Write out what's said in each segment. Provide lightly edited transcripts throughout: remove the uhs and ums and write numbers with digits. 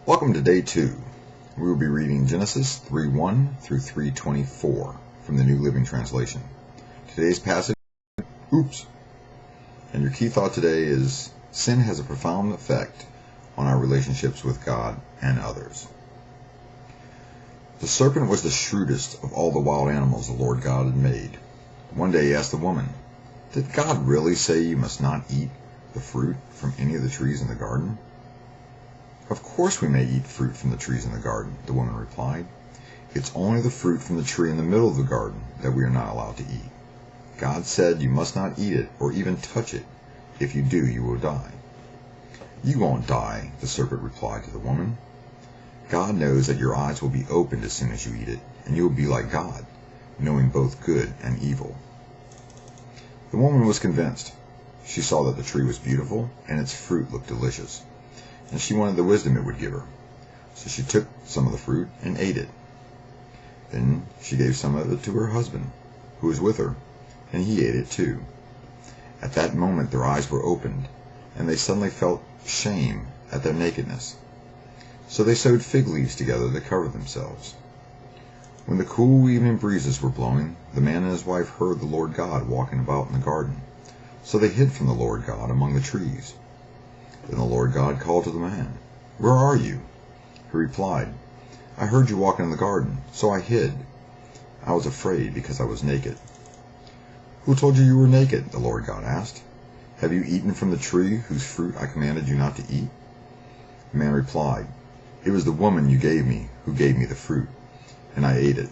Welcome to day 2. We will be reading Genesis 3:1 through 3:24 from the New Living Translation. Today's passage, Oops! And your key thought today is, sin has a profound effect on our relationships with God and others. The serpent was the shrewdest of all the wild animals the Lord God had made. One day he asked the woman, "Did God really say you must not eat the fruit from any of the trees in the garden?" "Of course we may eat fruit from the trees in the garden," the woman replied. "It's only the fruit from the tree in the middle of the garden that we are not allowed to eat. God said you must not eat it or even touch it. If you do, you will die." "You won't die," the serpent replied to the woman. "God knows that your eyes will be opened as soon as you eat it, and you will be like God, knowing both good and evil." The woman was convinced. She saw that the tree was beautiful and its fruit looked delicious, and she wanted the wisdom it would give her. So she took some of the fruit and ate it. Then she gave some of it to her husband, who was with her, and he ate it too. At that moment their eyes were opened, and they suddenly felt shame at their nakedness. So they sewed fig leaves together to cover themselves. When the cool evening breezes were blowing, the man and his wife heard the Lord God walking about in the garden. So they hid from the Lord God among the trees. Then the Lord God called to the man, "Where are you?" He replied, "I heard you walking in the garden, so I hid. I was afraid because I was naked." "Who told you you were naked?" the Lord God asked. "Have you eaten from the tree whose fruit I commanded you not to eat?" The man replied, "It was the woman you gave me who gave me the fruit, and I ate it."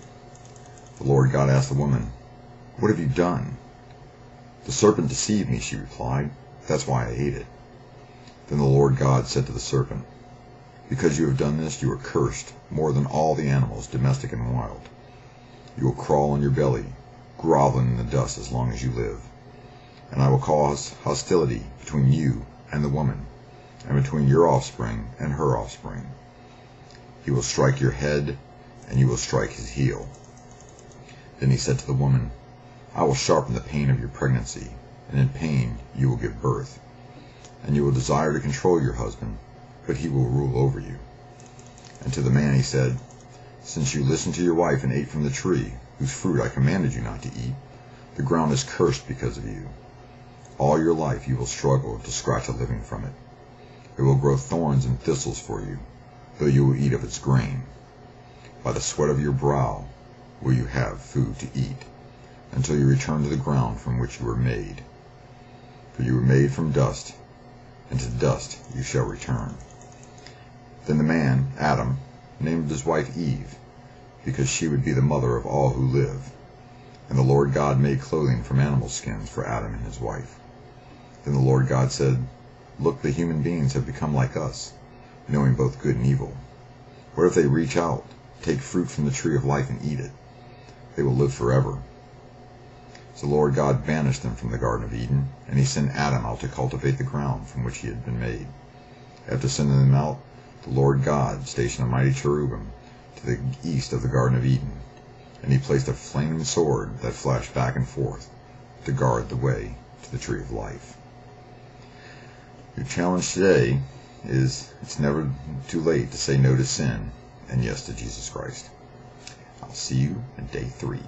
The Lord God asked the woman, "What have you done?" "The serpent deceived me," she replied. "That's why I ate it." Then the Lord God said to the serpent, "Because you have done this, you are cursed more than all the animals, domestic and wild. You will crawl on your belly, groveling in the dust as long as you live. And I will cause hostility between you and the woman, and between your offspring and her offspring. He will strike your head, and you will strike his heel." Then he said to the woman, "I will sharpen the pain of your pregnancy, and in pain you will give birth. And you will desire to control your husband, but he will rule over you." And to the man he said, "Since you listened to your wife and ate from the tree, whose fruit I commanded you not to eat, the ground is cursed because of you. All your life you will struggle to scratch a living from it. It will grow thorns and thistles for you, though you will eat of its grain. By the sweat of your brow will you have food to eat, until you return to the ground from which you were made. For you were made from dust, and to dust you shall return." Then the man, Adam, named his wife Eve, because she would be the mother of all who live. And the Lord God made clothing from animal skins for Adam and his wife. Then the Lord God said, "Look, the human beings have become like us, knowing both good and evil. What if they reach out, take fruit from the tree of life and eat it? They will live forever." So the Lord God banished them from the Garden of Eden, and he sent Adam out to cultivate the ground from which he had been made. After sending them out, the Lord God stationed a mighty cherubim to the east of the Garden of Eden, and he placed a flaming sword that flashed back and forth to guard the way to the tree of life. Your challenge today is, it's never too late to say no to sin and yes to Jesus Christ. I'll see you in day 3.